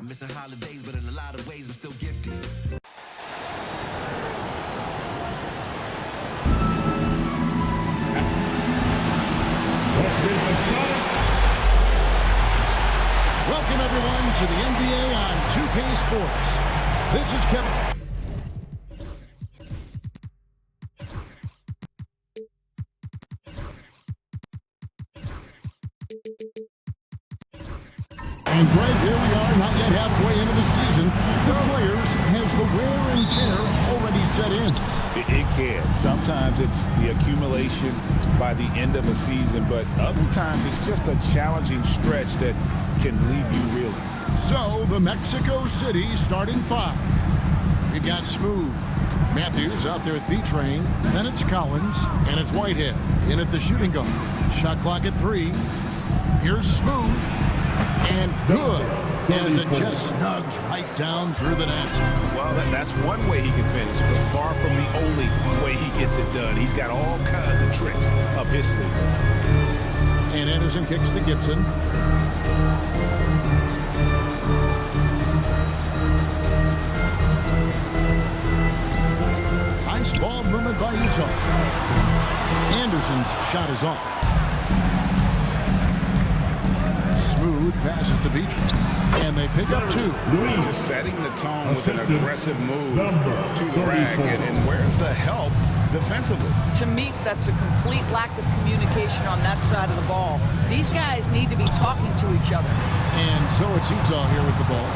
I'm missing holidays, but in a lot of ways, I'm still gifted. Welcome, everyone, to the NBA on 2K Sports. This is Kevin. And Greg, here we are, not yet halfway into the season. For players, has the wear and tear already set in? It can. Sometimes it's the accumulation by the end of a season, but other times it's just a challenging stretch that can leave you reeling. So, the Mexico City starting five. We've got Smooth. Matthews out there at B-Train. Then it's Collins, and it's Whitehead in at the shooting guard. Shot clock at 3. Here's Smooth. And good, as it just snugs right down through the net. Well, that's one way he can finish, but far from the only way he gets it done. He's got all kinds of tricks up his sleeve. And Anderson kicks to Gibson. Nice ball movement by Utah. Anderson's shot is off. Smooth passes to Beach, and they pick up 2. Just setting the tone with an aggressive move to the rack, and where's the help defensively? To me, that's a complete lack of communication on that side of the ball. These guys need to be talking to each other. And so it's Utah here with the ball.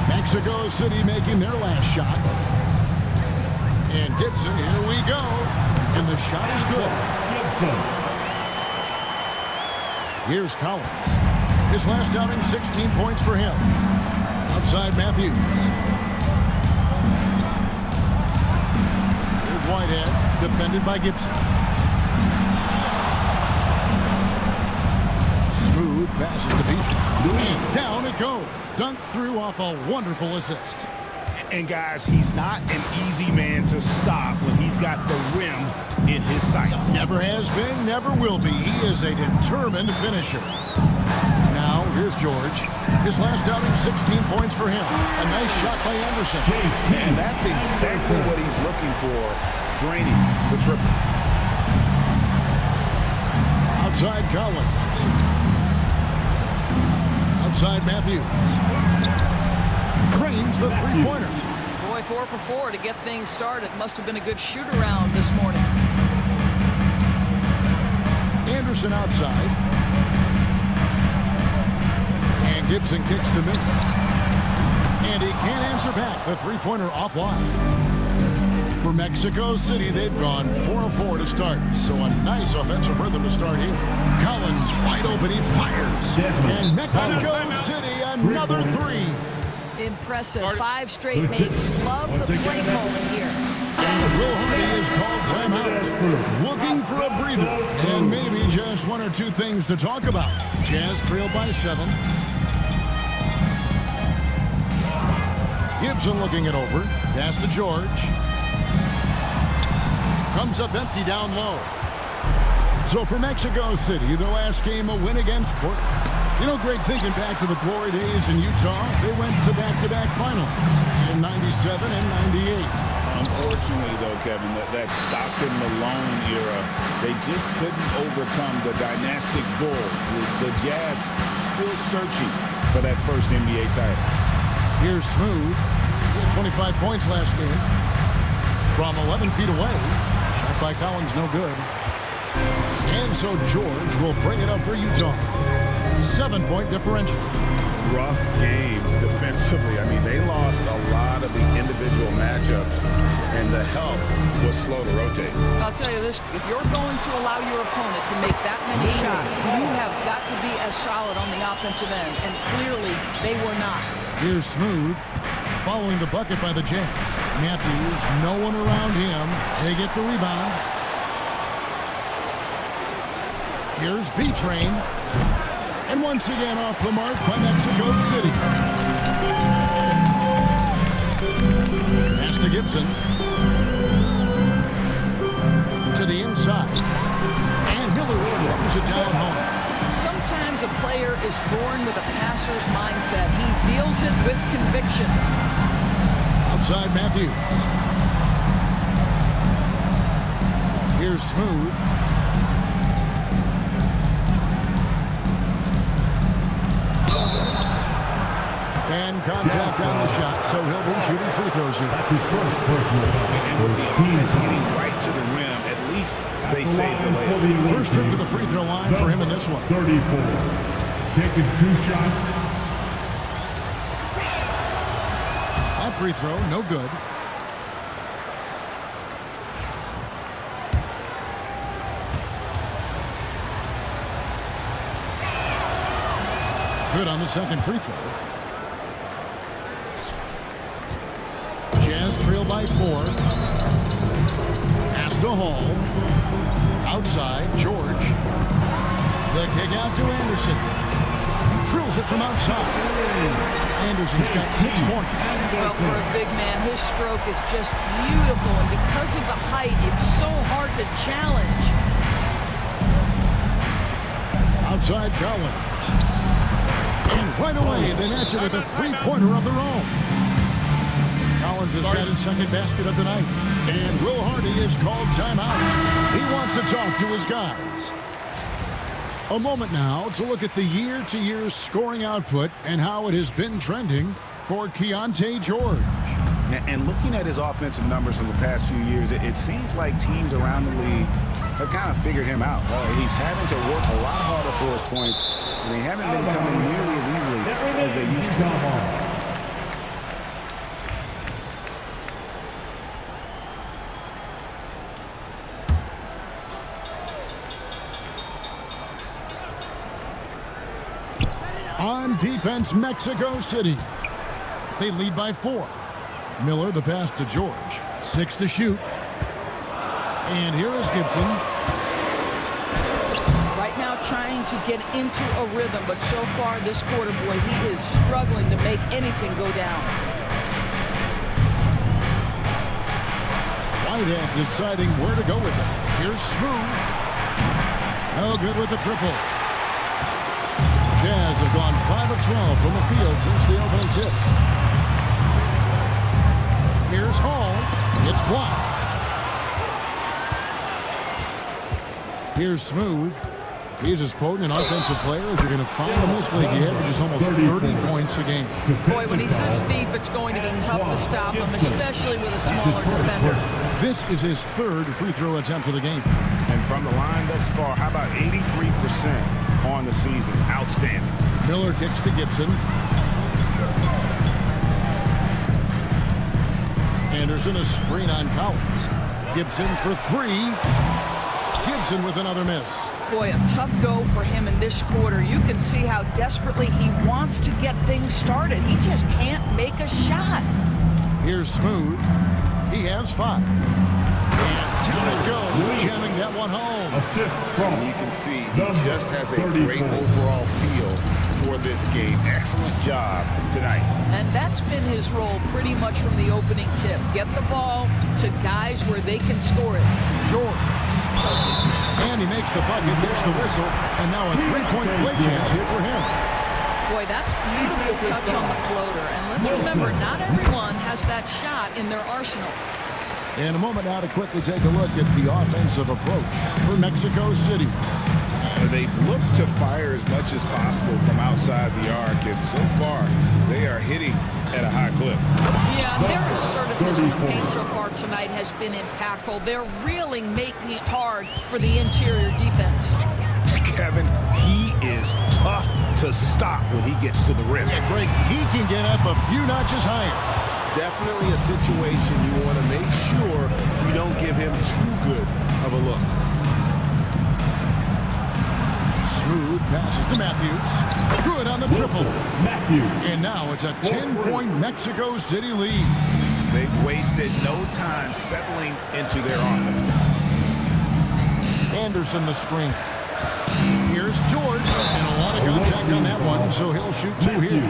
Mexico City making their last shot. And Gibson, here we go. And the shot is good. Here's Collins. His last outing, 16 points for him. Outside Matthews. Here's Whitehead, defended by Gibson. Smooth passes to Beach. And down it goes. Dunked through off a wonderful assist. And guys, he's not an easy man to stop when he's got the rim in his sights. Never has been, never will be. He is a determined finisher. Now, here's George. His last outing, 16 points for him. A nice shot by Anderson. And that's exactly what he's looking for. Draining the triple. Outside Collins. Outside Matthews. Cranes the three-pointer. Boy, 4 for 4 to get things started. Must have been a good shoot-around this morning. Anderson outside. And Gibson kicks to mid. And he can't answer back. The three-pointer offline. For Mexico City, they've gone 4 of 4 to start. So a nice offensive rhythm to start here. Collins wide open. He fires. And Mexico City, another 3. Impressive. 5 straight makes. Love the play moment here. And Will Hardy is called timeout. Looking for a breather. And maybe just 1 or 2 things to talk about. Jazz trailed by 7. Gibson looking it over. Pass to George. Comes up empty down low. So for Mexico City, their last game a win against Portland. You know, Greg, thinking back to the glory days in Utah, they went to back-to-back finals in 97 and 98. Unfortunately, though, Kevin, that Stockton-Malone era, they just couldn't overcome the dynastic bull. The Jazz still searching for that first NBA title. Here's Smooth. He had 25 points last game. From 11 feet away. Shot by Collins, no good. And so George will bring it up for Utah. 7-point differential. Rough game defensively. I mean, they lost a lot of the individual matchups, and the help was slow to rotate. I'll tell you this, if you're going to allow your opponent to make that many shots, you have got to be as solid on the offensive end, and clearly they were not. Here's Smooth, following the bucket by the Jazz. Matthews, no one around him. They get the rebound. Here's B-Train. And once again off the mark by Mexico City. Pass to Gibson. To the inside. And Miller throws it down home. Sometimes a player is born with a passer's mindset. He deals it with conviction. Outside Matthews. Here's Smooth. And contact on the shot, so he'll be shooting free throws here. And with the offense getting right to the rim, at least they saved the layup. First trip to the free throw line for him in this one. 34. Taking 2 shots. That free throw, no good. Good on the second free throw. Jazz trail by 4. Pass to Hall. Outside, George. The kick out to Anderson. Drills it from outside. Anderson's got 6 points. Well, for a big man, his stroke is just beautiful, and because of the height, it's so hard to challenge. Outside Collins. And right away, they match it with a 3-pointer of their own. Collins has got his second basket of the night. And Will Hardy is called timeout. He wants to talk to his guys. A moment now to look at the year-to-year scoring output and how it has been trending for Keontae George. And looking at his offensive numbers from the past few years, it seems like teams around the league have kind of figured him out. He's having to work a lot harder for his points, and they haven't been coming nearly as easily as they used to. On defense, Mexico City. They lead by 4. Miller, the pass to George. 6 to shoot. And here is Gibson. Right now trying to get into a rhythm, but so far this quarter, boy, he is struggling to make anything go down. Whitehead deciding where to go with it. Here's Smooth. No good with the triple. Jazz have gone 5 of 12 from the field since the opening tip. Here's Hall. It's blocked. Here's Smooth. He's as potent an offensive player as you're going to find in this league. He averages almost 30 points a game. Boy, when he's this deep, it's going to be tough to stop him, especially with a smaller defender. This is his 3rd free throw attempt of the game. And from the line thus far, how about 83% on the season? Outstanding. Miller kicks to Gibson. Anderson, a screen on Collins. Gibson for 3. Gibson with another miss. Boy, a tough go for him in this quarter. You can see how desperately he wants to get things started. He just can't make a shot. Here's Smooth. He has 5. And down it goes, jamming that one home. Assist from. You can see he just has a great overall feel for this game. Excellent job tonight. And that's been his role pretty much from the opening tip. Get the ball to guys where they can score it. George. And he makes the bucket, gets the whistle, and now a 3-point play chance here for him. Boy, that's beautiful touch on the floater. And let's remember, not everyone has that shot in their arsenal. In a moment now to quickly take a look at the offensive approach for Mexico City. They've looked to fire as much as possible from outside the arc, and so far they are hitting at a high clip. Yeah, their assertiveness in the paint so far tonight has been impactful. They're really making it hard for the interior defense. Kevin, he is tough to stop when he gets to the rim. Yeah, Greg, he can get up a few notches higher. Definitely a situation you want to make sure you don't give him too good of a look. Smooth passes to Matthews. Good on the triple. Matthews. And now it's a 10-point Mexico City lead. They've wasted no time settling into their offense. Anderson the screen. Here's George. And a lot of contact on that one, so he'll shoot 2 here.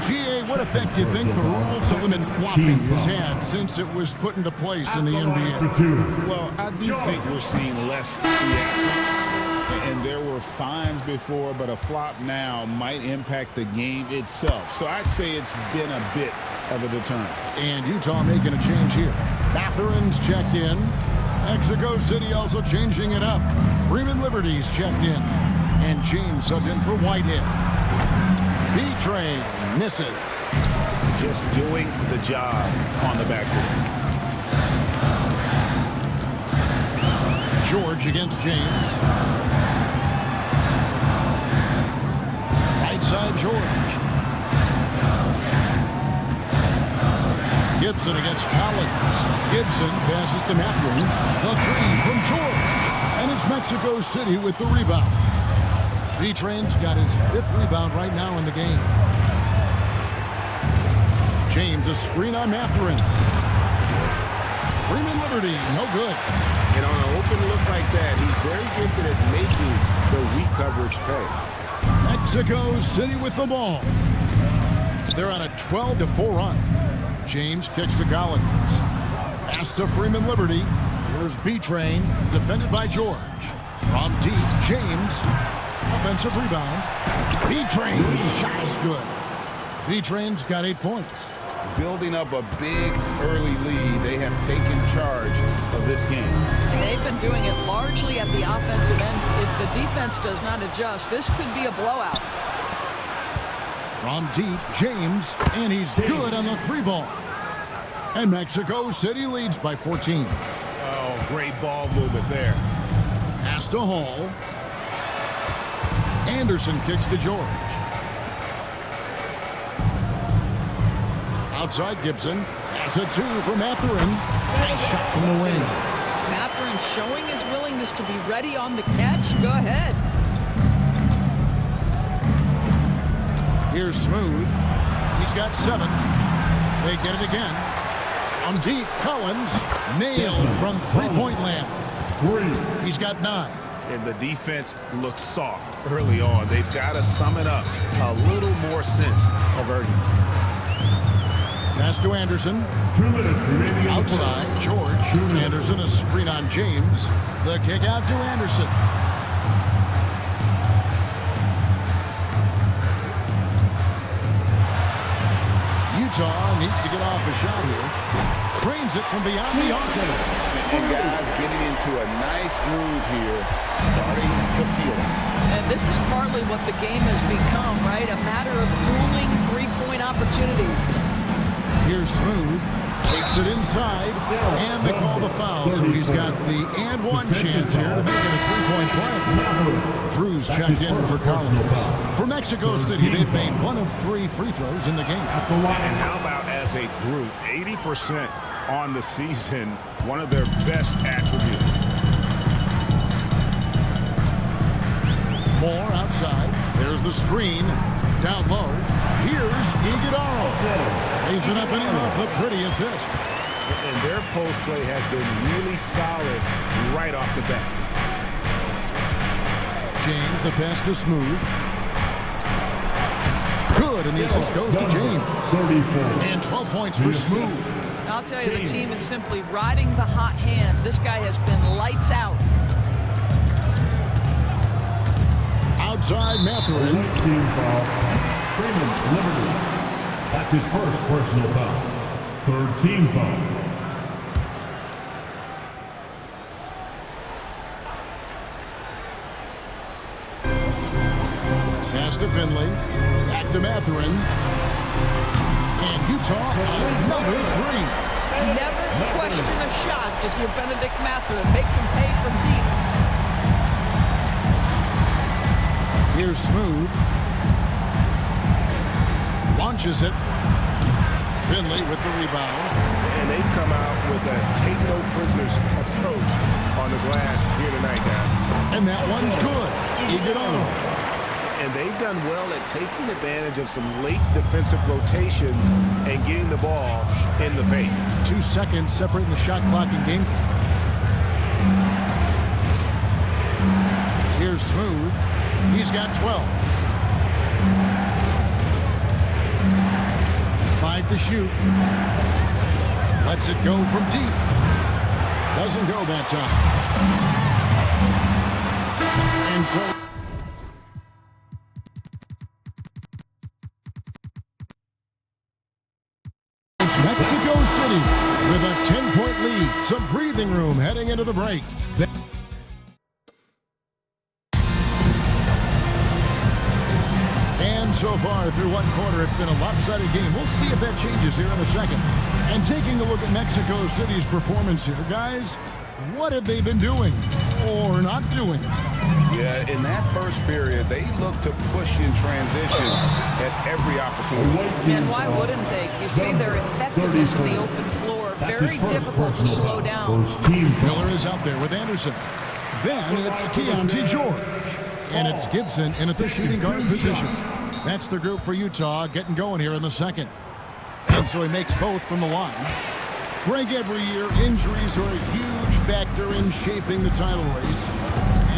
G.A., what effect do you think the rule to limit flopping has had since it was put into place in the NBA? Well, I do think we're seeing less theatrics. And there were fines before, but a flop now might impact the game itself. So I'd say it's been a bit of a deterrent. And Utah making a change here. Matherin's checked in. Mexico City also changing it up. Freeman Liberty's checked in. And James subbed in for Whitehead. B-Train misses. Just doing the job on the backboard. George against James. Right side George. Gibson against Collins. Gibson passes to Matherin. The three from George. And it's Mexico City with the rebound. B-Train's got his 5th rebound right now in the game. James, a screen on Matherin. Freeman Liberty, no good. And on an open look like that, he's very gifted at making the weak coverage pay. Mexico City with the ball. They're on a 12-4 run. James kicks to Collins. Pass to Freeman Liberty. Here's B-Train, defended by George. From deep, James. Offensive rebound. B-Train's shot is good. B-Train's got 8 points. Building up a big early lead, they have taken charge of this game. They've been doing it largely at the offensive end. If the defense does not adjust, this could be a blowout. From deep, James, and he's good on the 3-ball. And Mexico City leads by 14. Oh, great ball movement there. Pass to Hall. Anderson kicks to George. Outside Gibson. Pass it 2 for Matherin. Nice shot from the wing. Matherin showing his willingness to be ready on the catch. Go ahead. Here's Smooth. He's got 7. They get it again. On deep, Collins. Nailed from 3-point land. He's got 9. And the defense looks soft early on. They've got to sum it up. A little more sense of urgency. Pass to Anderson. 2 minutes remaining. Outside, George. Anderson, a screen on James. The kick out to Anderson. Utah needs to get off a shot here. Trains it from beyond the arc. And guys getting into a nice groove here, starting to feel it. And this is partly what the game has become, right? A matter of dueling 3-point opportunities. Here's Smooth. Takes it inside. And they call the foul. So he's got the and one chance here to make it a 3-point play. Drew's checked in for Collins. For Mexico City, they've made 1 of 3 free throws in the game. And how about as a group, 80% on the season, one of their best attributes. Moore outside. There's the screen. Down low. Here's Iguodala. Lays it up and in off the pretty assist. And their post play has been really solid right off the bat. James, the pass to Smooth. Good, and the assist goes to James. 34. And 12 points for Smooth. I'll tell you, the team is simply riding the hot hand. This guy has been lights out. Outside Matherin. Team foul. Freeman Liberty. That's his first personal foul. 3rd team foul. Pass to Finley. Back to Matherin. And Utah another 3. Never question a shot if you're Benedict Matherin. Makes him pay from deep. Here's Smooth. Launches it. Finley with the rebound. And they've come out with a take-no-prisoners approach on the glass here tonight, guys. And that one's good. Iguodala. And they've done well at taking advantage of some late defensive rotations and getting the ball in the paint. 2 seconds separating the shot clock and game clock. Here's Smooth. He's got 12. 5 to shoot. Lets it go from deep. Doesn't go that time. And so it's Mexico City with a 10-point lead. Some breathing room heading into the break. And so far through one quarter, it's been a lopsided game. We'll see if that changes here in a second. And taking a look at Mexico City's performance here, guys, what have they been doing or not doing? Yeah, in that first period, they looked to push in transition at every opportunity. And why wouldn't they? You see their effectiveness in the open floor. Very difficult to slow down. Miller is out there with Anderson. Then it's Keontae George. And it's Gibson in at the shooting guard position. That's the group for Utah getting going here in the second. And so he makes both from the line. Greg, every year, injuries are a huge factor in shaping the title race.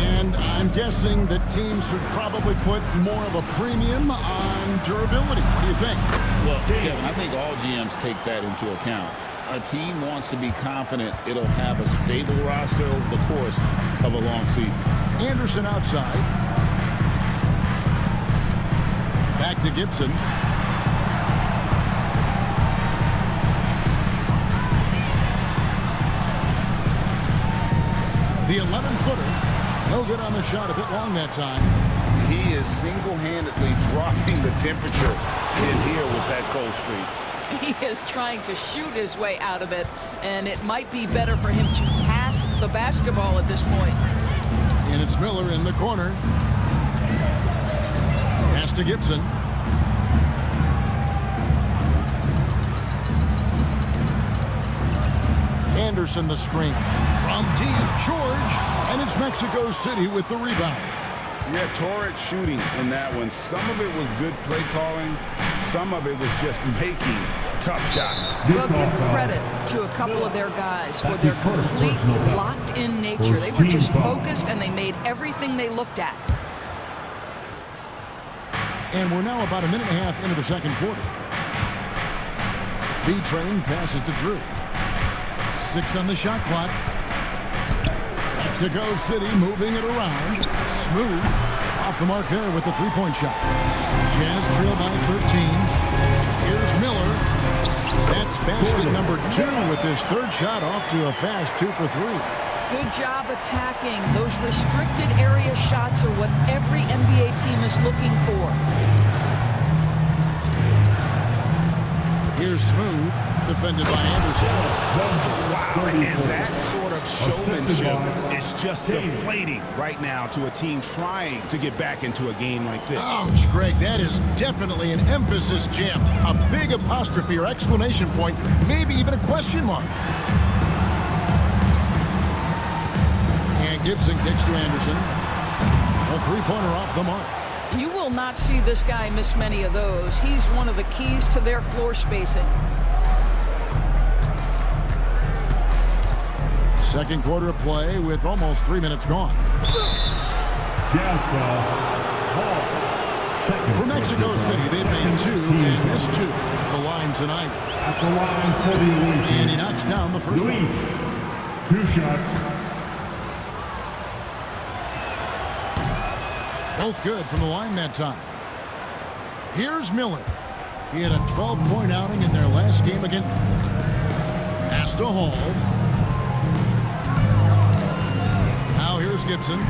And I'm guessing that teams should probably put more of a premium on durability. What do you think? Well, Kevin, I think all GMs take that into account. A team wants to be confident it'll have a stable roster over the course of a long season. Anderson outside. Back to Gibson. The 11-footer. No good on the shot. A bit long that time. He is single-handedly dropping the temperature in here with that cold streak. He is trying to shoot his way out of it, and it might be better for him to pass the basketball at this point. And it's Miller in the corner. Pass to Gibson. Anderson the screen. From deep, George. And it's Mexico City with the rebound. Yeah, torrid shooting in that one. Some of it was good play calling. Some of it was just making tough shots. Well, give credit to a couple of their guys for their complete locked-in nature. They were just focused, and they made everything they looked at. And we're now about a minute and a half into the second quarter. B-Train passes to Drew. 6 on the shot clock. Mexico City moving it around. Smooth. Off the mark there with the three-point shot. Jazz trail by 13. Here's Miller. That's basket number 2 with his third shot off to a fast 2 for 3. Good job attacking. Those restricted area shots are what every NBA team is looking for. Here's Smooth, defended by Anderson. Wow, and that sort of showmanship is just deflating right now to a team trying to get back into a game like this. Ouch, Greg, that is definitely an emphasis jam. A big apostrophe or exclamation point, maybe even a question mark. And Gibson kicks to Anderson. A three-pointer off the mark. You will not see this guy miss many of those. He's one of the keys to their floor spacing. Second quarter of play with almost 3 minutes gone. For Mexico City, they've made 2 and missed 2 at the line tonight. At the line for the And he knocks down the first one. 2 shots. Both good from the line that time. Here's Miller. He had a 12-point outing in their last game again. Pass to Hall. Now here's Gibson.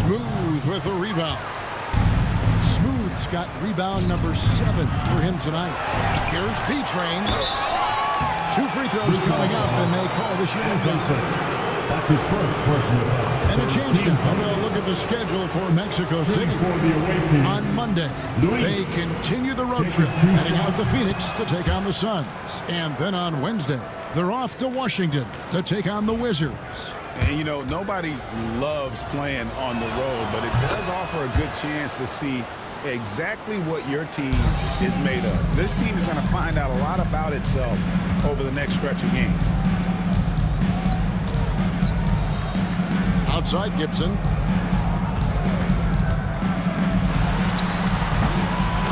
Smooth with the rebound. Smooth's got rebound number 7 for him tonight. Here's B-Train. 2 free throws coming up, and they call the shooting foul. That's his first personal foul. And a change down. We'll look at the schedule for Mexico City. On Monday, they continue the road trip, heading out to Phoenix to take on the Suns. And then on Wednesday, they're off to Washington to take on the Wizards. And, you know, nobody loves playing on the road, but it does offer a good chance to see exactly what your team is made of. This team is going to find out a lot about itself over the next stretch of games. Outside Gibson.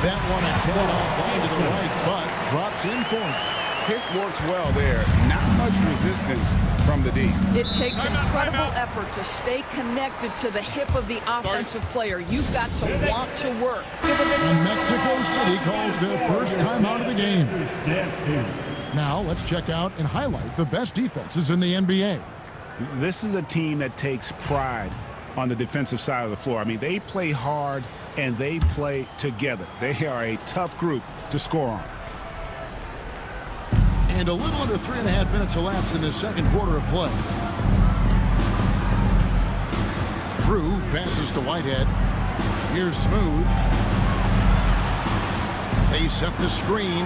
That one a tad off line to the right, but drops in for him. pick works well there. Not much resistance from the D. It takes incredible effort to stay connected to the hip of the offensive player. You've got to want to work. And Mexico City calls their first timeout of the game. Now let's check out and highlight the best defenses in the NBA. This is a team that takes pride on the defensive side of the floor. I mean, they play hard and they play together. They are a tough group to score on. And a little under 3.5 minutes elapsed in this second quarter of play. Drew passes to Whitehead. Here's Smooth. They set the screen.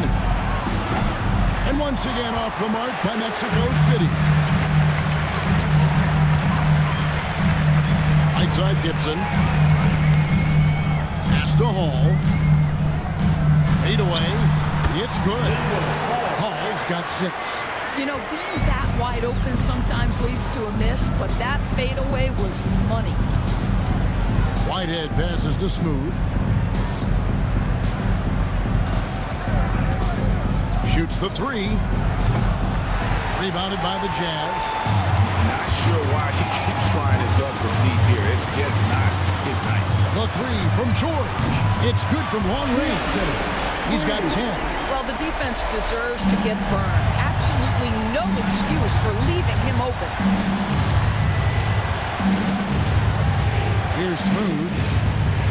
And once again off the mark by Mexico City. Right side Gibson. Pass to Hall. Fade away. It's good. Hall's got 6. You know, being that wide open sometimes leads to a miss, but that fadeaway was money. Whitehead passes to Smooth. Shoots the 3. Rebounded by the Jazz. Not sure why he keeps trying his luck from deep here. It's just not his night. The 3 from George. It's good from long range. He's got 10. Well, the defense deserves to get burned. Absolutely no excuse for leaving him open. Here's Smooth.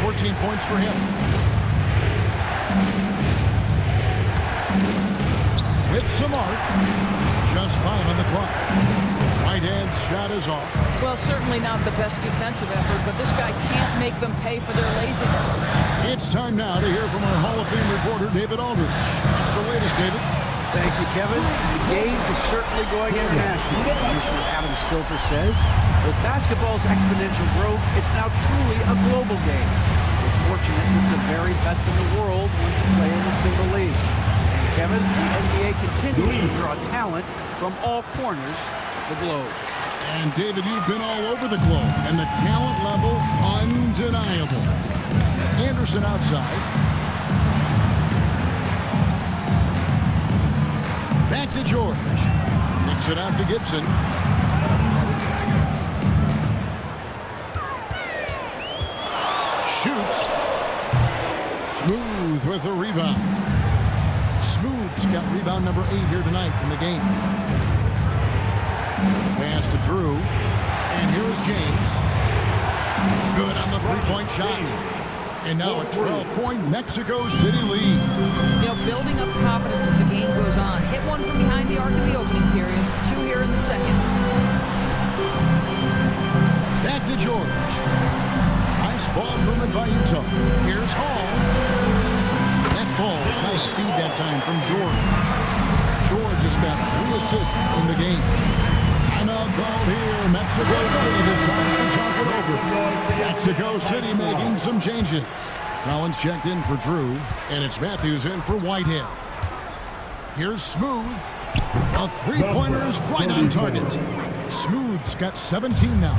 14 points for him. With some arc. Just 5 on the clock. Whitehead's shot is off. Well, certainly not the best defensive effort, but this guy can't make them pay for their laziness. It's time now to hear from our Hall of Fame reporter, David Aldridge. What's the latest, David? Thank you, Kevin. The game is certainly going international. Commissioner Adam Silver says, with basketball's exponential growth, it's now truly a global game. We're fortunate that the very best in the world want to play in a single league. And Kevin, the NBA continues to draw talent from all corners of the globe. And David, you've been all over the globe, and the talent level undeniable. Anderson outside. Back to George. Kicks it out to Gibson. Shoots. Smooth with the rebound. Smooth's got rebound number 8 here tonight in the game. Pass to Drew. And here is James. Good on the three-point shot. And now a 12-point Mexico City lead. You know, building up confidence as the game goes on. Hit one from behind the arc in the opening period. 2 here in the second. Back to George. Nice ball movement by Utah. Here's Hall. That ball, nice feed that time from George. George has got 3 assists in the game. Timeout called here. Mexico City decides to talk it over. Mexico City making some changes. Collins checked in for Drew, and it's Matthews in for Whitehead. Here's Smooth. A three-pointer is right on target. Smooth's got 17 now.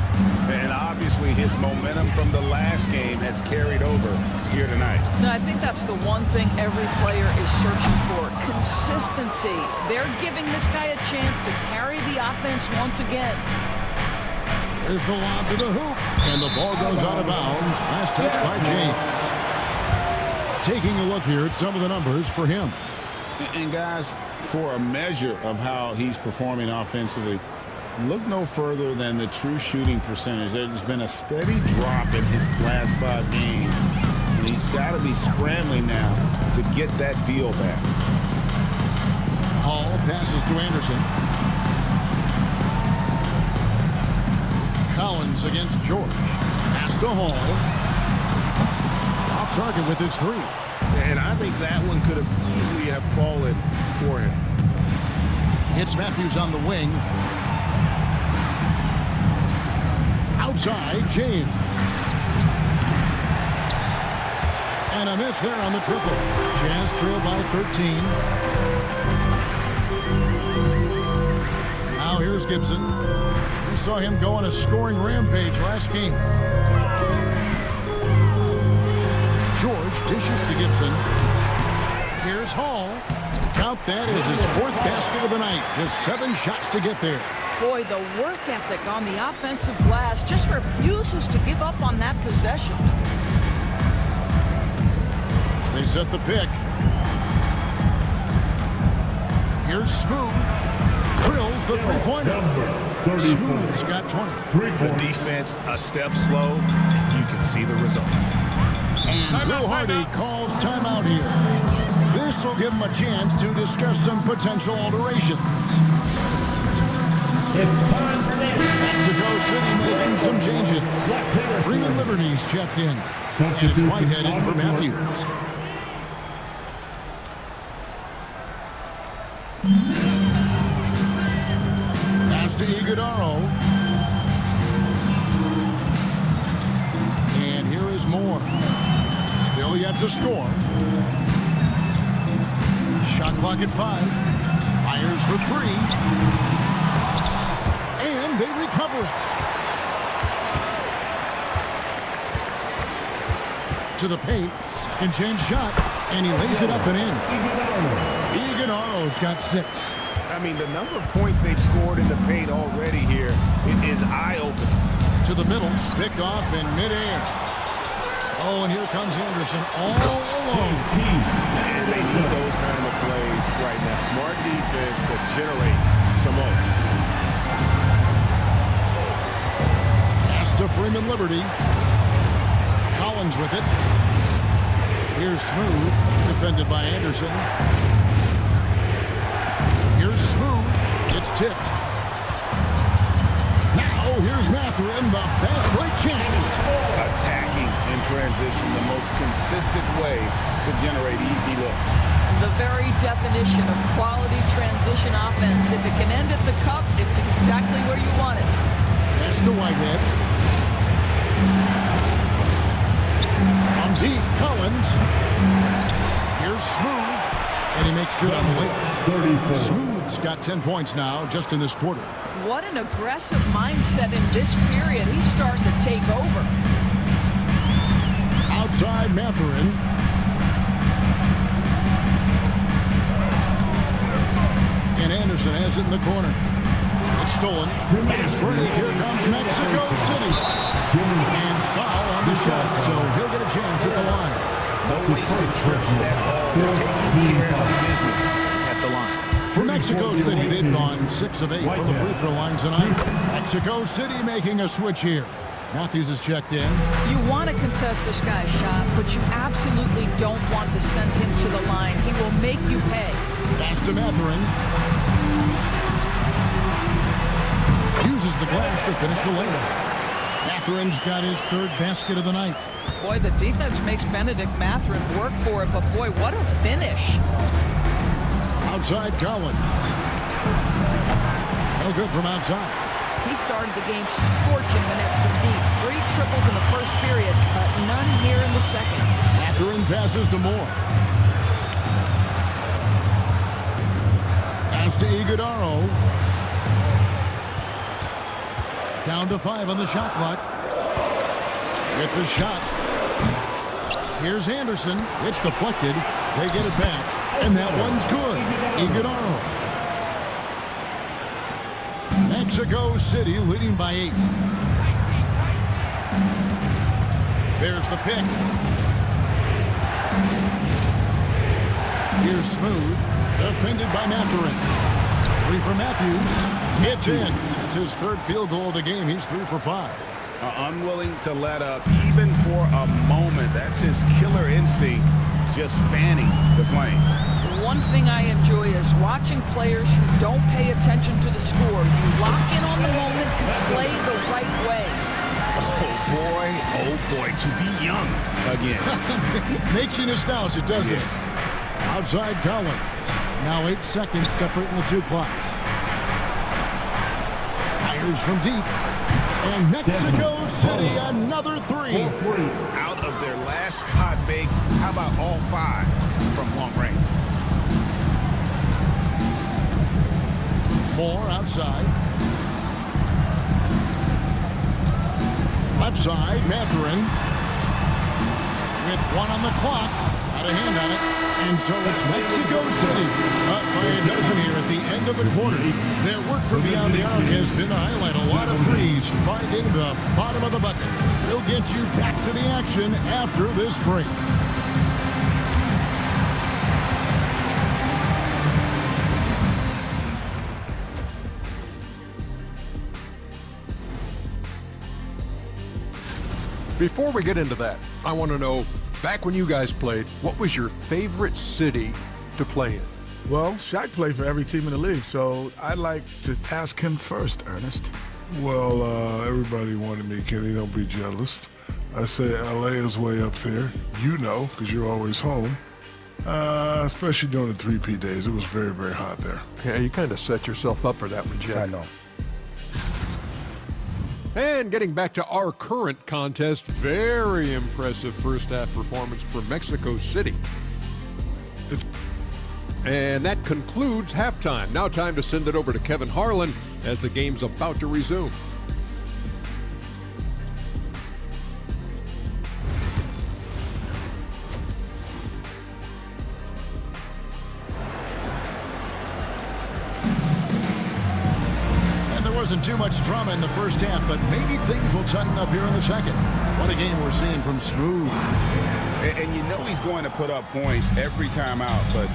And obviously his momentum from the last game has carried over here tonight. No, I think that's the one thing every player is searching for. Consistency. They're giving this guy a chance to carry the offense once again. There's the lob to the hoop. And the ball goes out of bounds. Last touch by James. Taking a look here at some of the numbers for him. And guys, for a measure of how he's performing offensively, look no further than the true shooting percentage. There's been a steady drop in his last 5 games. And he's got to be scrambling now to get that feel back. Hall passes to Anderson. Collins against George. Pass to Hall. Off target with his 3. And I think that one could have easily have fallen for him. It's Matthews on the wing. Outside, James. And a miss there on the triple. Jazz trail by 13. Now here's Gibson. We saw him go on a scoring rampage last game. George dishes to Gibson. Here's Hall. Count that as his 4th basket of the night. Just 7 shots to get there. Boy, the work ethic on the offensive glass just refuses to give up on that possession. They set the pick. Here's Smooth. Drills the three-pointer. Smooth's got 20. The defense a step slow, and you can see the results. And Bill Hardy calls timeout here. This will give him a chance to discuss some potential alterations. It's time for Mexico City making some changes. Freeman Liberty's checked in. And it's Whitehead in for Matthews. Pass to Iguodaro. And here is Moore. Still yet to score. Shot clock at 5. Fires for 3. And they recover it. To the paint. Second chance shot. And he lays it up and in. Iguodaro's got 6. I mean, the number of points they've scored in the paint already here is eye-opening. To the middle. Pick off in midair. Oh, and here comes Anderson all alone. And they need those kind of plays right now. Smart defense that generates some more. Pass to Freeman Liberty. Collins with it. Here's Smooth. Defended by Anderson. Here's Smooth. It's tipped. Now here's Mathurin. The fast break chance. Attacking in transition, the most consistent way to generate easy looks. The very definition of quality transition offense. If it can end at the cup, it's exactly where you want it. Pass to Whitehead. On deep, Collins. Here's Smooth. And he makes good on the way. Smooth's got 10 points now just in this quarter. What an aggressive mindset in this period. He's starting to take over. Outside Mathurin. And Anderson has it in the corner. It's stolen. Pass break. Here comes Mexico City. And foul on the shot, so he'll get a chance at the line. No wasted trips at all. They're taking care of business at the line. For Mexico City, they've gone 6 of 8 from the free throw line tonight. Mexico City making a switch here. Matthews is checked in. You want to contest this guy's shot, but you absolutely don't want to send him to the line. He will make you pay. Pass to Mathurin. Uses the glass to finish the layup. Mathurin's got his 3rd basket of the night. Boy, the defense makes Benedict Mathurin work for it, but boy, what a finish. Outside Collins. No good from outside. He started the game scorching minutes from deep. 3 triples in the first period, but none here in the second. Mathurin passes to Moore. Pass to Iguodaro. Down to 5 on the shot clock. With the shot. Here's Anderson. It's deflected. They get it back. And that one's good. Iguodaro. Mexico City leading by 8. There's the pick. Here's Smooth. Defended by Mathurin. 3 for Matthews. It's in. It's his 3rd field goal of the game. He's 3 for 5. Unwilling to let up even for a moment. That's his killer instinct, just fanning the flame. One thing I enjoy is watching players who don't pay attention to the score. You lock in on the moment and play the right way. Oh boy, to be young again. Makes you nostalgic, doesn't it? Outside Collins. Now 8 seconds separating the 2 clocks. Fires from deep. And Mexico City, another 3. Out of their last 5 makes, how about all 5 from long range? Moore outside. Left side, Mathurin. With 1 on the clock. Got a hand on it. And so it's Mexico City up by a dozen here at the end of the quarter. Their work from beyond the arc has been to highlight a lot of threes finding the bottom of the bucket. We'll get you back to the action after this break. Before we get into that, I want to know, back when you guys played, what was your favorite city to play in? Well, Shaq played for every team in the league, so I'd like to ask him first, Ernest. Well, everybody wanted me, Kenny, don't be jealous. I say LA is way up there. You know, because you're always home. Especially during the 3P days. It was very, very hot there. Yeah, you kind of set yourself up for that one, Jack. I know. And getting back to our current contest, very impressive first half performance for Mexico City. And that concludes halftime. Now time to send it over to Kevin Harlan as the game's about to resume. Wasn't too much drama in the first half, but maybe things will tighten up here in the second. What a game we're seeing from Smooth. And you know he's going to put up points every time out, but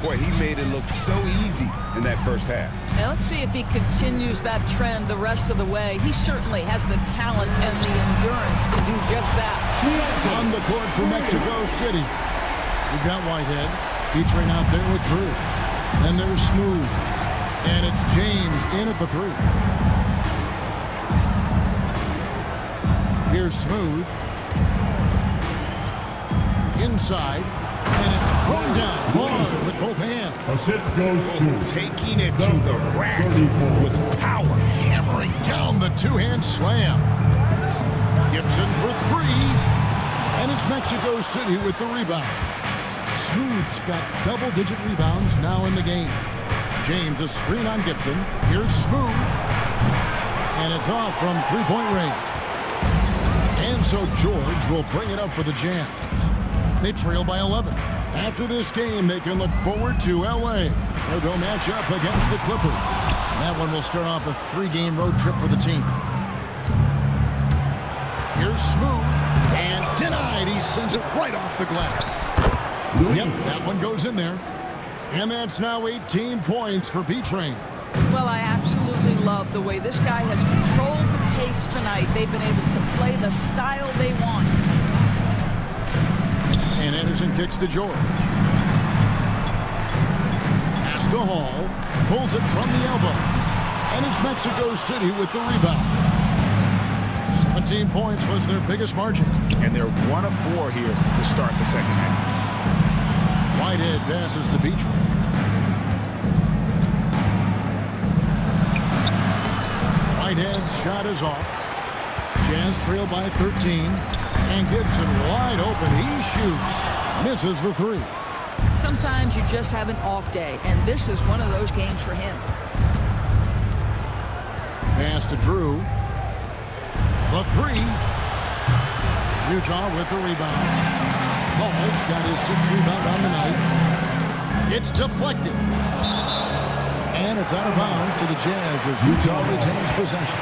boy, he made it look so easy in that first half. Now let's see if he continues that trend the rest of the way. He certainly has the talent and the endurance to do just that. On the court for Mexico City. We've got Whitehead. Featuring out there with Drew. And there's Smooth. And it's James in at the three. Here's Smooth. Inside. And it's thrown down hard with both hands. Assist goes to Taking it to the rack with power. Hammering down the two-hand slam. Gibson for three. And it's Mexico City with the rebound. Smooth's got double-digit rebounds now in the game. James, a screen on Gibson. Here's Smooth. And it's off from three-point range. And so George will bring it up for the Jams. They trail by 11. After this game, they can look forward to L.A., where they'll match up against the Clippers. And that one will start off a 3-game road trip for the team. Here's Smooth. And denied. He sends it right off the glass. Yep, that one goes in there. And that's now 18 points for B-Train. Well, I absolutely love the way this guy has controlled the pace tonight. They've been able to play the style they want. And Anderson kicks to George. Pass to Hall. Pulls it from the elbow. And it's Mexico City with the rebound. 17 points was their biggest margin. And they're 1 of 4 here to start the second half. Whitehead passes to Beach. Whitehead's shot is off. Jazz trail by 13. And Gibson wide open. He shoots. Misses the three. Sometimes you just have an off day, and this is one of those games for him. Pass to Drew. The three. Utah with the rebound. Hall's got his 6th rebound on the night. It's deflected. And it's out of bounds to the Jazz as Utah retains possession.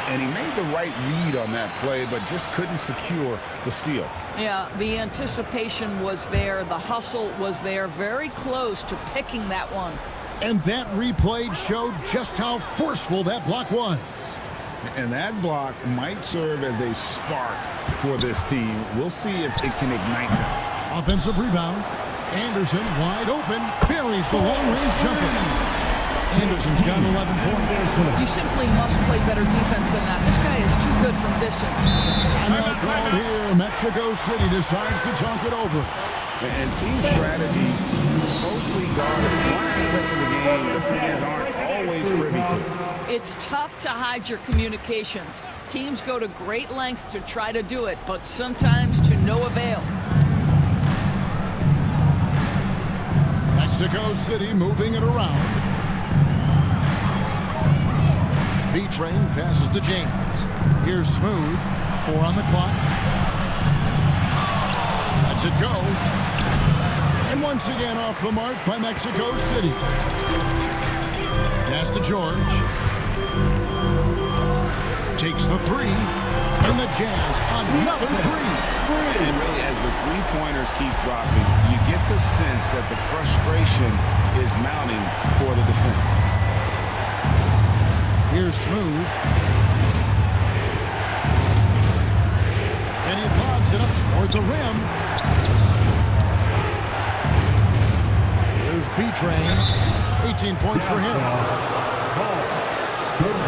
And he made the right read on that play, but just couldn't secure the steal. Yeah, the anticipation was there. The hustle was there. Very close to picking that one. And that replay showed just how forceful that block was. And that block might serve as a spark for this team. We'll see if it can ignite them. Offensive rebound. Anderson wide open. Buries the long-range jumper. Anderson's got 11 points. You simply must play better defense than that. This guy is too good from distance. Timeout called here. Mexico City decides to talk it over. And team strategies closely guarded. One aspect of the game the fans aren't always privy to. It's tough to hide your communications. Teams go to great lengths to try to do it, but sometimes to no avail. Mexico City moving it around. B-Train passes to James. Here's Smooth. 4 on the clock. A Lets it go. And once again off the mark by Mexico City. Pass to George. Takes the three. And the Jazz another three. And really, as the three-pointers keep dropping, you get the sense that the frustration is mounting for the defense. Here's Smooth. And he lobs it up toward the rim. There's B-Train. 18 points for him.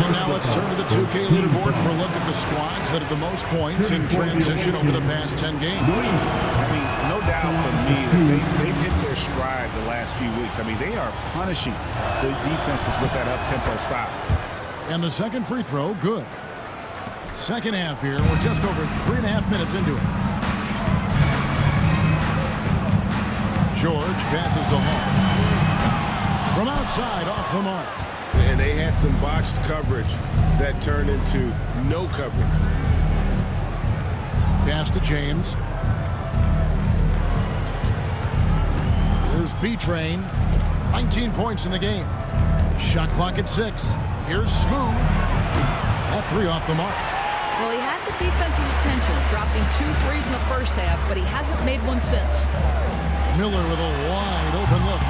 And now let's turn to the 2K leaderboard for a look at the squads that have the most points in transition over the past 10 games. I mean, no doubt for me that they've hit their stride the last few weeks. I mean, they are punishing the defenses with that up-tempo stop. And the second free throw, good. Second half here. We're just over 3.5 minutes into it. George passes to Hall. From outside, off the mark. And they had some botched coverage that turned into no coverage. Pass to James. Here's B-Train. 19 points in the game. Shot clock at 6. Here's Smooth. That three off the mark. Well, he had the defense's attention, dropping 2 threes in the first half, but he hasn't made one since. Miller with a wide open look.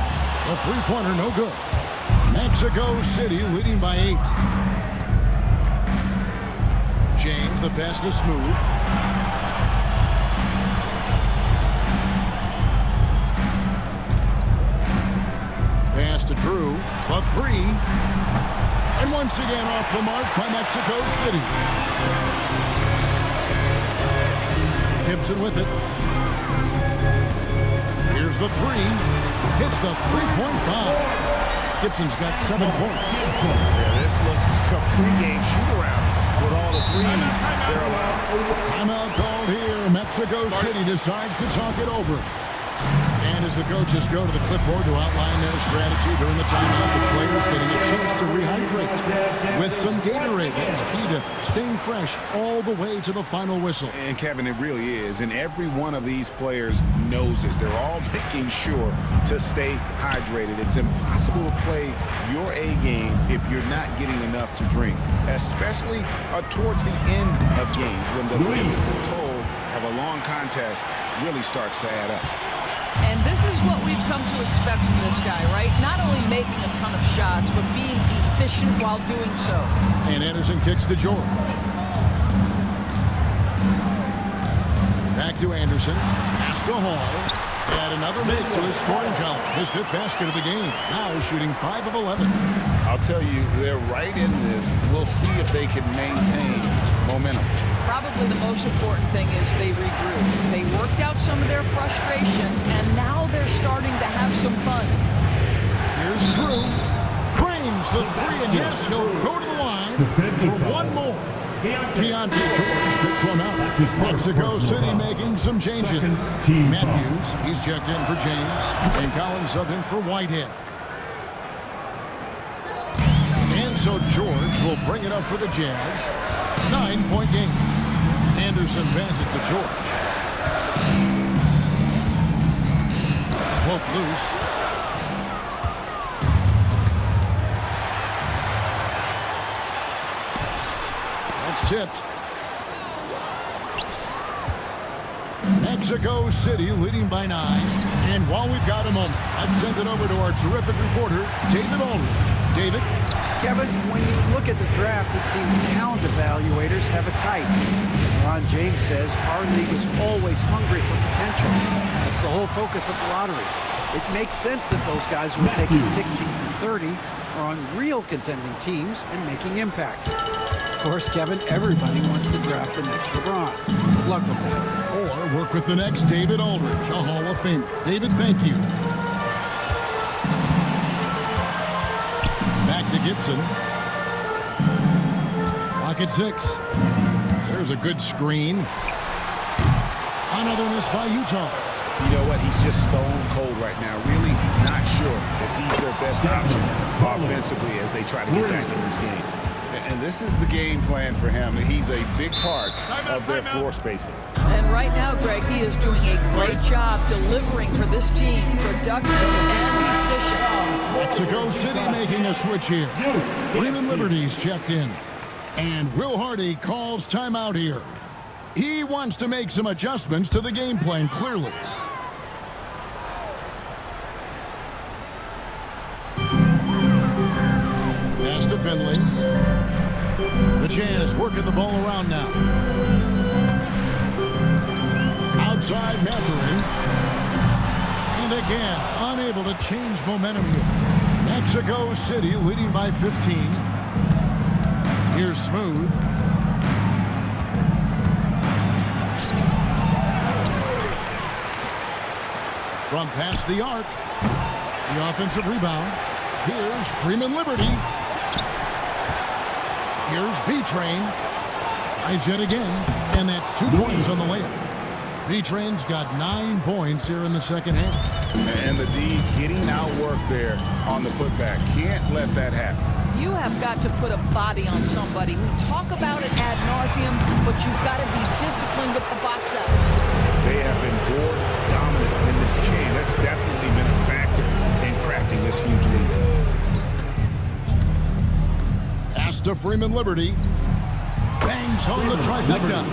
The three-pointer no good. Mexico City leading by 8. James, the pass to Smooth. Pass to Drew. The three. And once again off the mark by Mexico City. Gibson with it. Here's the three. Hits the three-point bomb. Gibson's got 7 points. Yeah, this looks like a pregame shoot-around with all the threes they're allowed. Timeout called here. Mexico City decides to talk it over. And as the coaches go to the clipboard to outline their strategy during the timeout, the players getting a chance to rehydrate with some Gatorade. That's key to staying fresh all the way to the final whistle. And Kevin, it really is. And every one of these players knows it. They're all making sure to stay hydrated. It's impossible to play your A game if you're not getting enough to drink, especially towards the end of games when the physical toll of a long contest really starts to add up. And this is what we've come to expect from this guy, right? Not only making a ton of shots, but being efficient while doing so. And Anderson kicks to George. Back to Anderson. Pass to Hall. And another make to his scoring column. His 5th basket of the game. Now shooting 5 of 11. I'll tell you, they're right in this. We'll see if they can maintain momentum. Probably the most important thing is they regrouped. They worked out some of their frustrations, and now they're starting to have some fun. Here's Drew. Cranes the three, and yes, he'll go to the line for one more. Keontae George picks one out. Mexico City making some changes. Matthews, he's checked in for James, and Collins subbed in for Whitehead. And so George will bring it up for the Jazz. 9-point game. Anderson passes to George. Poke loose. That's tipped. Mexico City leading by 9. And while we've got a moment, let's send it over to our terrific reporter, David Aldridge. David? Kevin, when you look at the draft, it seems talent evaluators have a type. Ron James says our league is always hungry for potential. That's the whole focus of the lottery. It makes sense that those guys who are taking 16 through 30 are on real contending teams and making impacts. Of course, Kevin, everybody wants to draft the next LeBron. Good luck with that. Or work with the next David Aldridge, a Hall of Famer. David, thank you. Back to Gibson. Clock at 6. There's a good screen. Another miss by Utah. You know what? He's just stone cold right now. Really not sure if he's their best option offensively as they try to get back in this game. And this is the game plan for him. He's a big part of their floor spacing. And right now, Greg, he is doing a great job delivering for this team, productive and efficient. Mexico City making a switch here. Freeman Liberty's checked in. And Will Hardy calls timeout here. He wants to make some adjustments to the game plan, clearly. Pass to Finley. The Jazz working the ball around now. Outside Matherin. And again, unable to change momentum here. Mexico City leading by 15. Here's Smooth. From past the arc. The offensive rebound. Here's Freeman Liberty. Here's B-Train. Tries yet again. And that's 2 points on the layup. B-Train's got 9 points here in the second half. And the D getting outworked there on the putback. Can't let that happen. You have got to put a body on somebody. We talk about it ad nauseum, but you've got to be disciplined with the box outs. They have been board dominant in this game. That's definitely been a factor in crafting this huge lead. Pass to Freeman Liberty. Bangs home the trifecta.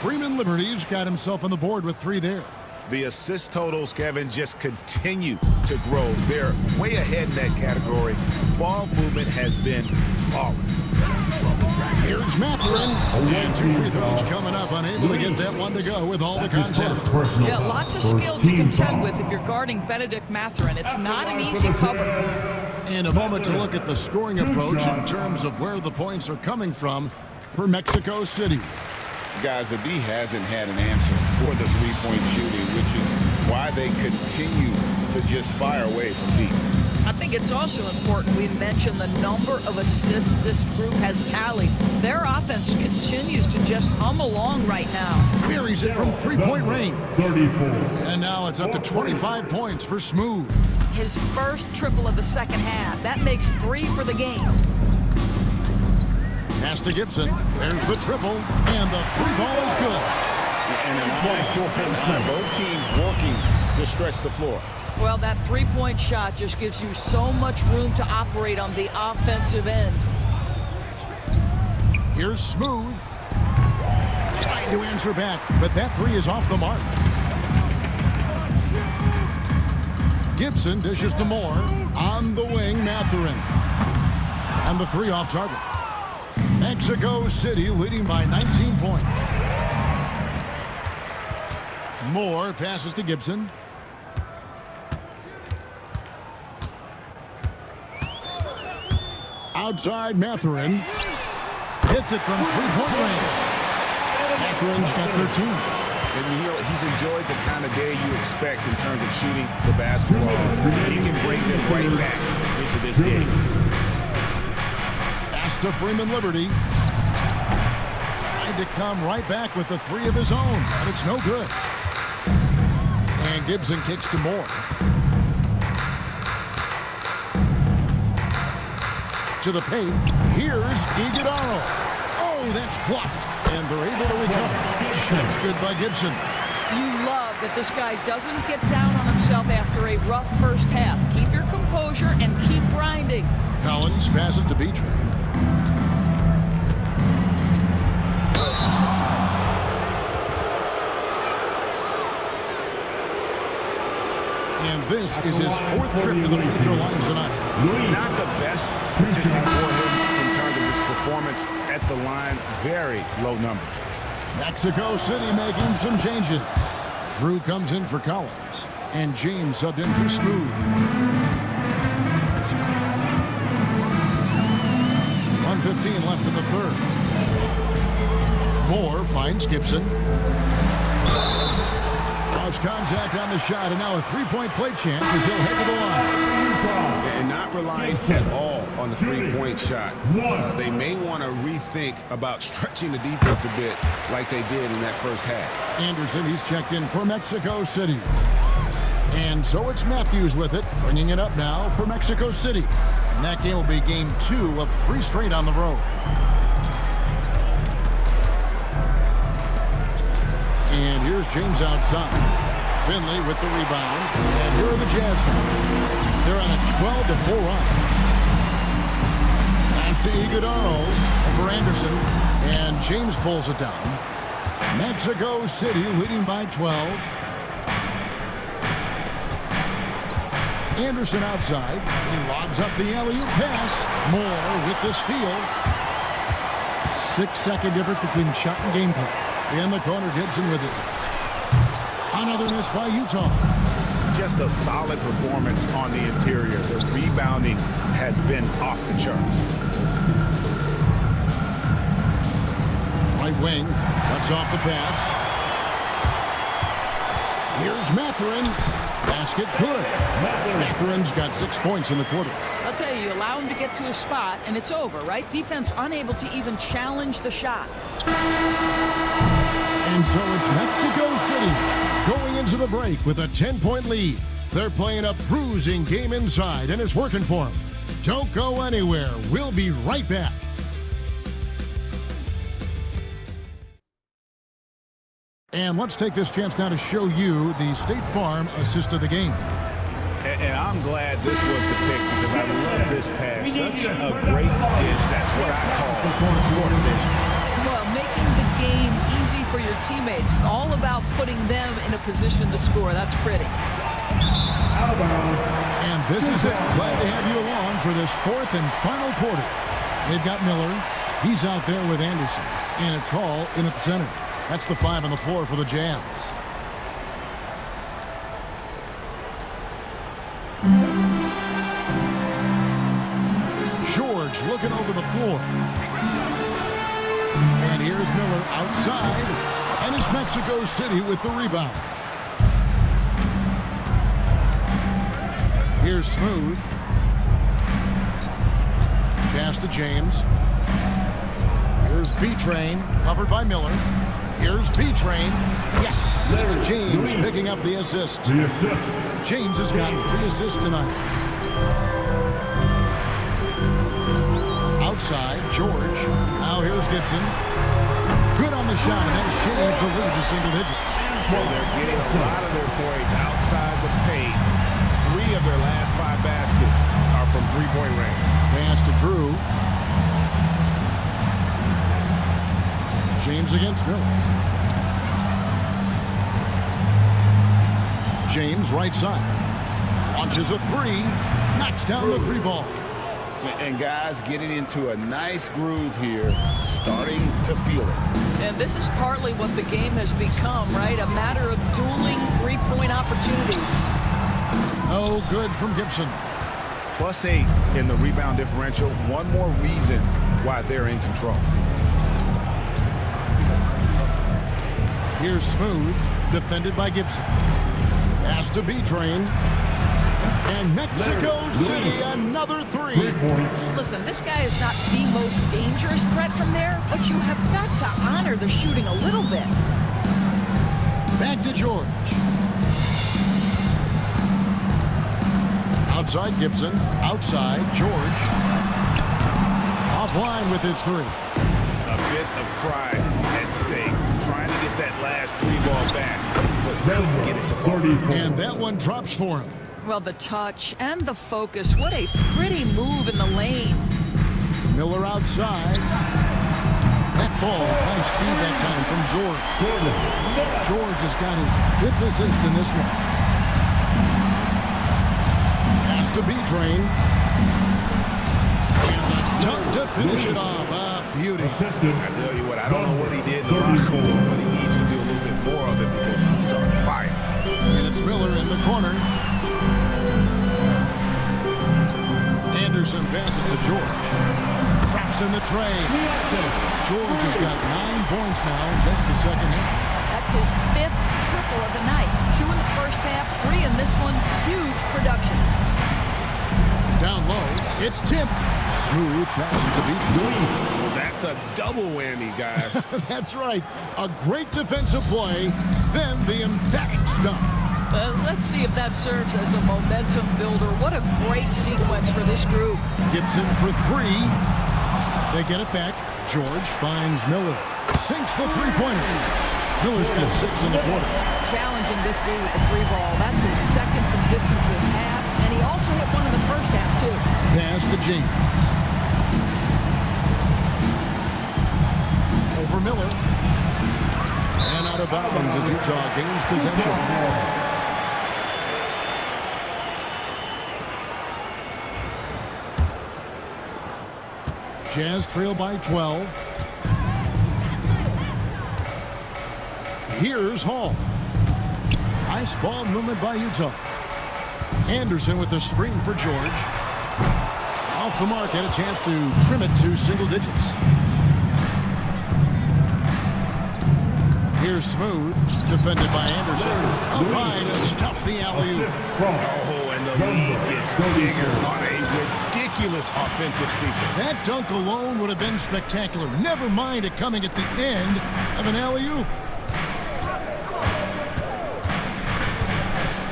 Freeman Liberty's got himself on the board with 3 there. The assist totals, Kevin, just continue to grow. They're way ahead in that category. Ball movement has been flawless. Here's Matherin. And 2 free throws coming up. Unable to get that one to go with all the contact. Yeah, lots of skill to contend with if you're guarding Benedict Matherin. It's not an easy cover. In a moment to look at the scoring approach in terms of where the points are coming from for Mexico City. Guys, the D hasn't had an answer for the three-point shooting, which is why they continue to just fire away from deep. I think it's also important we mention the number of assists this group has tallied. Their offense continues to just hum along right now. Buries it from 3-point range. 34. And now it's up to 25 points for Smooth. His first triple of the second half. That makes 3 for the game. Pass to Gibson. There's the triple. And the 3-ball is good. And an eye for an eye. Both teams working to stretch the floor. Well, that 3-point shot just gives you so much room to operate on the offensive end. Here's Smooth. Trying to answer back, but that 3 is off the mark. Gibson dishes to Moore. On the wing, Matherin. And the 3 off target. Mexico City leading by 19 points. Moore passes to Gibson. Outside Matherin. Hits it from 3-point range. Matherin's got 13. And you know, he's enjoyed the kind of day you expect in terms of shooting the basketball. He can bring them right back into this game. Pass to Freeman Liberty. Trying to come right back with the 3 of his own, but it's no good. And Gibson kicks to Moore. To the paint. Here's Iguodala. Oh, that's blocked. And they're able to recover. That's good by Gibson. You love that this guy doesn't get down on himself after a rough first half. Keep your composure and keep grinding. Collins passes to B-Train. And this is his 4th trip to the free throw line tonight. Not the best statistic for him in terms of his performance at the line. Very low numbers. Mexico City making some changes. Drew comes in for Collins. And James subbed in for Smooth. 1:15 left in the 3rd. Moore finds Gibson. Lost contact on the shot, and now a 3-point play chance as he'll head to the line. And not relying at all on the 3-point shot. They may want to rethink about stretching the defense a bit like they did in that first half. Anderson, he's checked in for Mexico City. And so it's Matthews with it, bringing it up now for Mexico City. And that game will be game 2 of 3 straight on the road. And here's James outside. Finley with the rebound. And here are the Jazz now. They're on a 12-4 run. Pass to Iguodala over Anderson. And James pulls it down. Mexico City leading by 12. Anderson outside. He lobs up the alley-oop pass. Moore with the steal. 6-second difference between the shot and game clock. In the corner, Gibson with it. Another miss by Utah. Just a solid performance on the interior. The rebounding has been off the charts. Right wing, cuts off the pass. Here's Mathurin. Basket good. Mathurin's got 6 points in the quarter. I'll tell you, allow him to get to a spot, and it's over, right? Defense unable to even challenge the shot. And so it's Mexico City going into the break with a 10-point lead. They're playing a bruising game inside, and it's working for them. Don't go anywhere. We'll be right back. And let's take this chance now to show you the State Farm assist of the game. And I'm glad this was the pick because I love this pass. Such a great dish. That's what I call court vision. Well, making the game easy for your teammates. All about putting them in a position to score. That's pretty. And this is it. Glad to have you along for this 4th and final quarter. They've got Miller. He's out there with Anderson. And it's Hall in at the center. That's the 5 on the floor for the Jazz. George looking over the floor. And here's Miller outside. And it's Mexico City with the rebound. Here's Smooth. Pass to James. Here's B-Train, covered by Miller. Here's B-Train. Yes, it's James picking up the assist. James has got 3 assists tonight. Outside, George. Now here's Gibson. Good on the shot, and that shaves the lead to single digits. Well, they're getting a lot of their points outside the paint. 3 of their last 5 baskets are from three-point range. Pass to Drew. James against Miller. James right side. Launches a 3. Knocks down the 3 ball. And guys getting into a nice groove here, starting to feel it. And this is partly what the game has become, right? A matter of dueling 3-point opportunities. Oh, good from Gibson. +8 in the rebound differential. One more reason why they're in control. Here's Smooth, defended by Gibson. Pass to B-Train. And Mexico City, another 3. Listen, this guy is not the most dangerous threat from there, but you have got to honor the shooting a little bit. Back to George. Outside Gibson. Outside George. Offline with his 3. A bit of pride at stake. Trying to get that last 3 ball back, but couldn't get it to fall. And that one drops for him. Well, the touch and the focus. What a pretty move in the lane. Miller outside. That ball, nice feed that time from George. George has got his 5th assist in this one. Pass to B-Train. And the dunk to finish it off. Beauty. I tell you what, I don't know what he did in the locker room, but he needs to do a little bit more of it because he's on fire. And it's Miller in the corner. Anderson passes to George. Traps in the tray. George has got 9 points now in just the second half. That's his 5th triple of the night. 2 in the first half, 3 in this one. Huge production. Down low, it's tipped. Smooth passes to B-Train. That's a double whammy, guys. That's right. A great defensive play, then the emphatic stuff. Let's see if that serves as a momentum builder. What a great sequence for this group. Gibson for three. They get it back. George finds Miller. Sinks the three-pointer. Miller's got 6 in the quarter. Challenging this D with the 3 ball. That's his second from distance this half. And he also hit one in the first half, too. Pass to James. Over Miller. And out of bounds as Utah gains possession. Jazz trail by 12. Here's Hall. Nice ball movement by Utah. Anderson with the screen for George. Off the mark, had a chance to trim it to single digits. Here's Smooth, defended by Anderson. Up high to stuff the alley-oop. Oh, and the lead gets bigger on a ridiculous offensive sequence. That dunk alone would have been spectacular. Never mind it coming at the end of an alley-oop.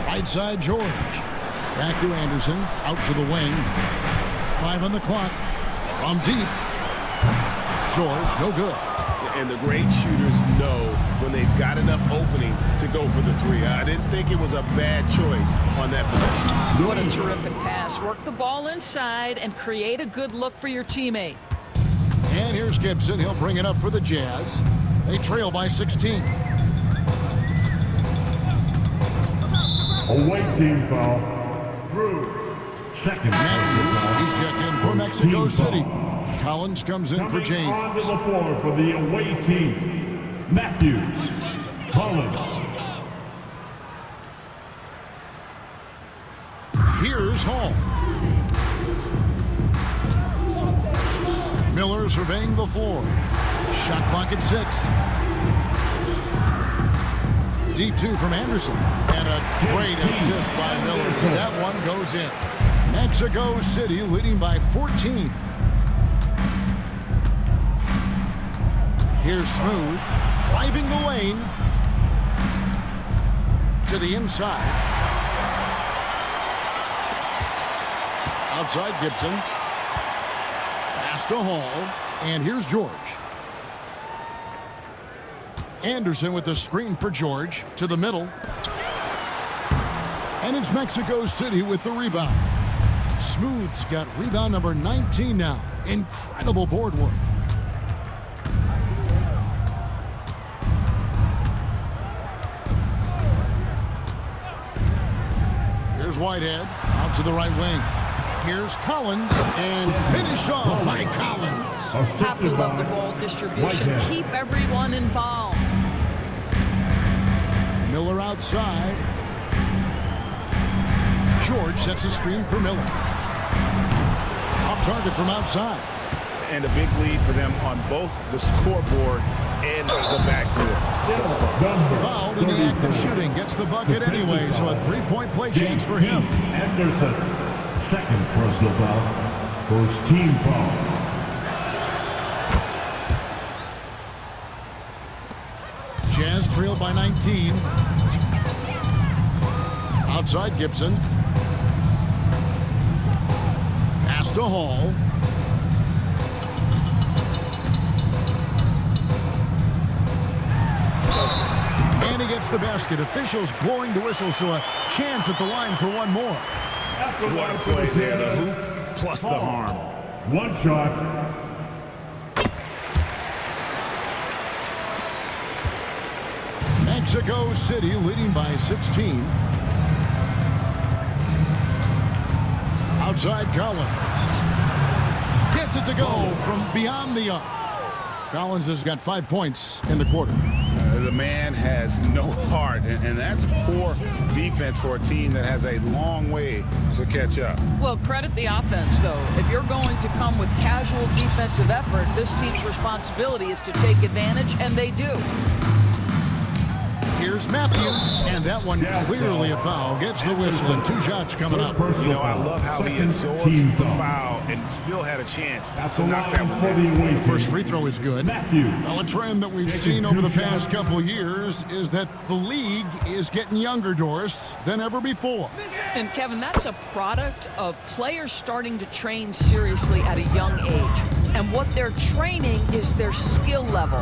Right side, George. Back to Anderson, out to the wing. 5 on the clock. From deep. George, no good. And the great shooters know when they've got enough opening to go for the 3. I didn't think it was a bad choice on that possession. What a terrific pass. Work the ball inside and create a good look for your teammate. And here's Gibson. He'll bring it up for the Jazz. They trail by 16. Away team foul. Second. Matthews, he's checked in for Mexico City. Collins comes in for James. On to the floor for the away team. Matthews. Collins. Here's Hall. Miller surveying the floor. Shot clock at 6. Deep 2 from Anderson. And a great assist by Miller. That one goes in. Mexico City leading by 14. Here's Smooth, driving the lane to the inside. Outside Gibson. Pass to Hall. And here's George. Anderson with the screen for George to the middle. And it's Mexico City with the rebound. Smooth's got rebound number 19 now. Incredible board work. Here's Whitehead out to the right wing. Here's Collins and finished off by Collins. Have to love the ball distribution. Keep everyone involved. Miller outside. George sets a screen for Miller. Off target from outside. And a big lead for them on both the scoreboard and the backboard. Fouled in the act of shooting. Gets the bucket anyway, so a 3-point play chance for him. Anderson. Second personal foul. First team foul. Jazz trail by 19. Outside Gibson. Pass to Hall. And he gets the basket. Officials blowing the whistle, so a chance at the line for one more. What a play there. The hoop plus the harm. One shot. Mexico City leading by 16. Outside Collins. Gets it to go from beyond the arc. Collins has got 5 points in the quarter. The man has no heart, and that's poor defense for a team that has a long way to catch up. Well, credit the offense, though. If you're going to come with casual defensive effort, this team's responsibility is to take advantage, and they do. Here's Matthews, and that one clearly a foul. Gets the whistle, and 2 shots coming up. You know, I love how he absorbs the foul and still had a chance to knock that one down. The first free throw is good. Well, a trend that we've seen over the past couple of years is that the league is getting younger, Doris, than ever before. And Kevin, that's a product of players starting to train seriously at a young age. And what they're training is their skill level,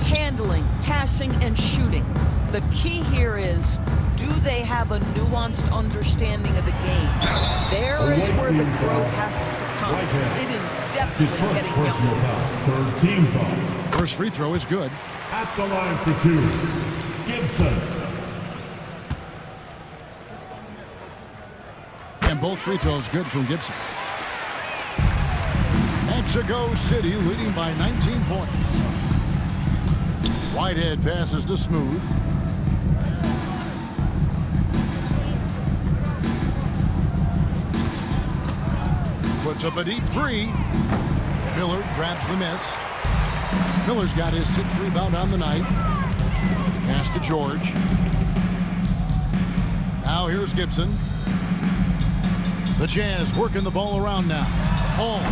handling, passing, and shooting. The key here is, do they have a nuanced understanding of the game? There is where the growth has to come. It is definitely getting younger. Third team foul. First free throw is good. At the line for 2, Gibson. And both free throws good from Gibson. Mexico City leading by 19 points. Whitehead passes to Smooth. Puts up a deep 3. Miller grabs the miss. Miller's got his 6th rebound on the night. Pass to George. Now here's Gibson. The Jazz working the ball around now. Hall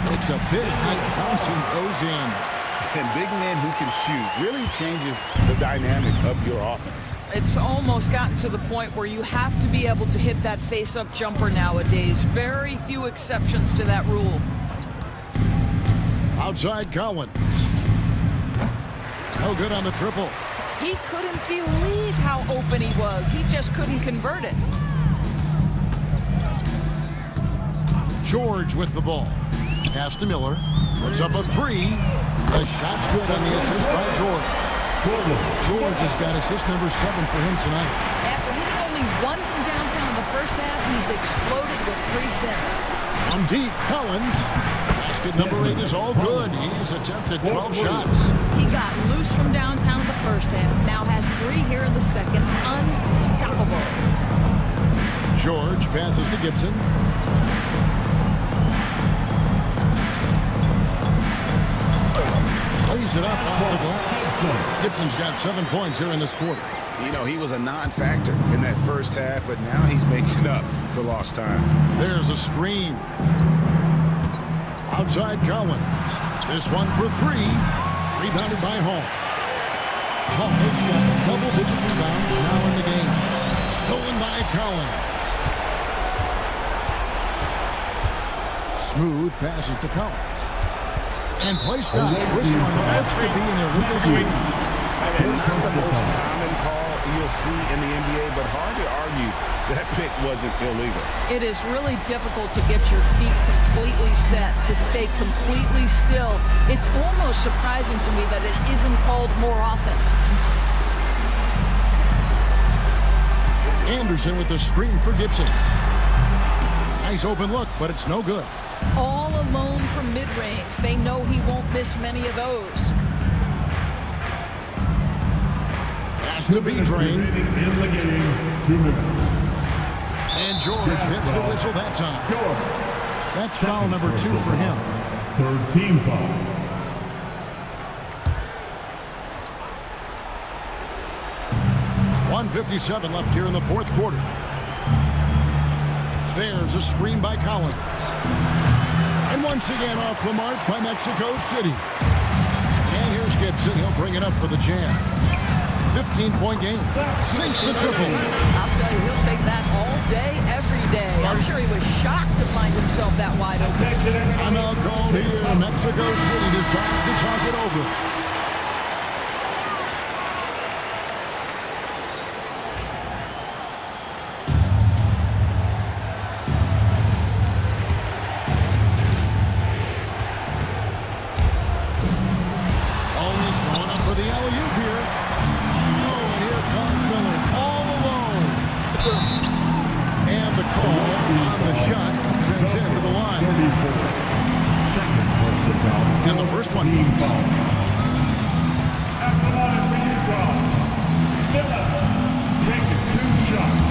takes a big height bounce and goes in. And big man who can shoot really changes the dynamic of your offense. It's almost gotten to the point where you have to be able to hit that face-up jumper nowadays. Very few exceptions to that rule. Outside Collins. No good on the triple. He couldn't believe how open he was. He just couldn't convert it. George with the ball. Pass to Miller. Puts up a 3. The shot's good on the assist by George. George has got assist number 7 for him tonight. After hitting only 1 from downtown in the first half, he's exploded with 3 since. From deep, Collins. Basket number 8 is all good. He's attempted 12 shots. He got loose from downtown in the first half. Now has 3 here in the second. Unstoppable. George passes to Gibson. Lays it up off the glass. Gibson's got 7 points here in this quarter. You know, he was a non-factor in that first half, but now he's making up for lost time. There's a screen. Outside Collins. This one for 3. Rebounded by Hall. Hall has got double-digit rebounds now in the game. Stolen by Collins. Smooth passes to Collins. And play stops. This one looks to be an illegal screen. And not the most common call you'll see in the NBA, but hard to argue that pick wasn't illegal. It is really difficult to get your feet completely set, to stay completely still. It's almost surprising to me that it isn't called more often. Anderson with the screen for Gibson. Nice open look, but it's no good. All alone from mid-range. They know he won't miss many of those. Pass to B-Train. In the game, 2 minutes. And George hits the whistle that time. That's foul number 2 for him. Third team foul. .157 left here in the fourth quarter. There's a screen by Collins. And once again off the mark by Mexico City. And here's Gibson. He'll bring it up for the Jam. 15-point game. Sinks the triple. I'll tell you, he'll take that all day, every day. I'm sure he was shocked to find himself that wide open. Timeout called here. Mexico City decides to talk it over. And the first one comes. At the line for Utah, Miller taking 2 shots.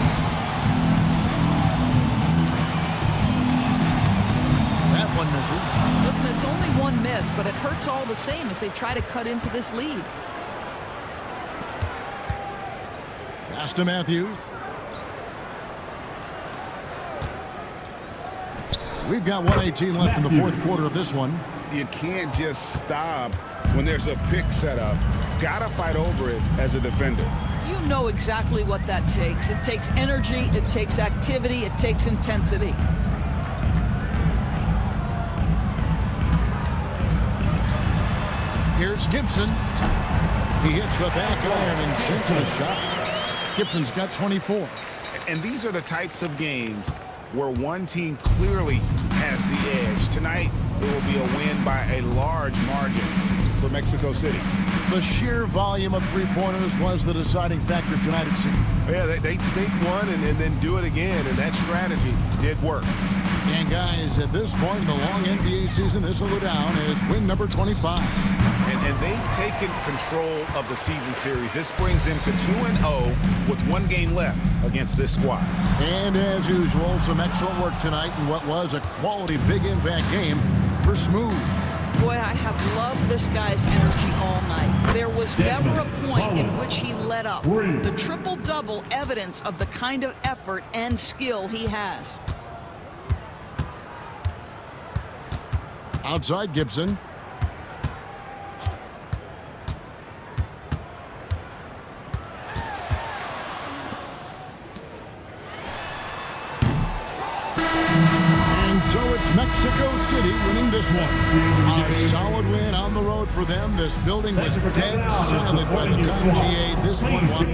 That one misses. Listen, it's only 1 miss, but it hurts all the same as they try to cut into this lead. Pass to Matthews. We've got 1:18 left in the fourth quarter of this one. You can't just stop when there's a pick set up. Gotta fight over it as a defender. You know exactly what that takes. It takes energy, it takes activity, it takes intensity. Here's Gibson. He hits the back iron and sinks the shot. Gibson's got 24. And these are the types of games where one team clearly has the edge. Tonight, it will be a win by a large margin for Mexico City. The sheer volume of three-pointers was the deciding factor tonight, it seemed. Yeah, they'd sink one and then do it again, and that strategy did work. And guys, at this point in the long NBA season, this will go down as win number 25. And they've taken control of the season series. This brings them to 2-0 with one game left against this squad. And as usual, some excellent work tonight in what was a quality big impact game for Smooth. Boy, I have loved this guy's energy all night. There was never a point in which he let up. The triple-double evidence of the kind of effort and skill he has. Outside Gibson. So it's Mexico City winning this one. A solid win on the road for them. This building was dead silent by the time GA this one won.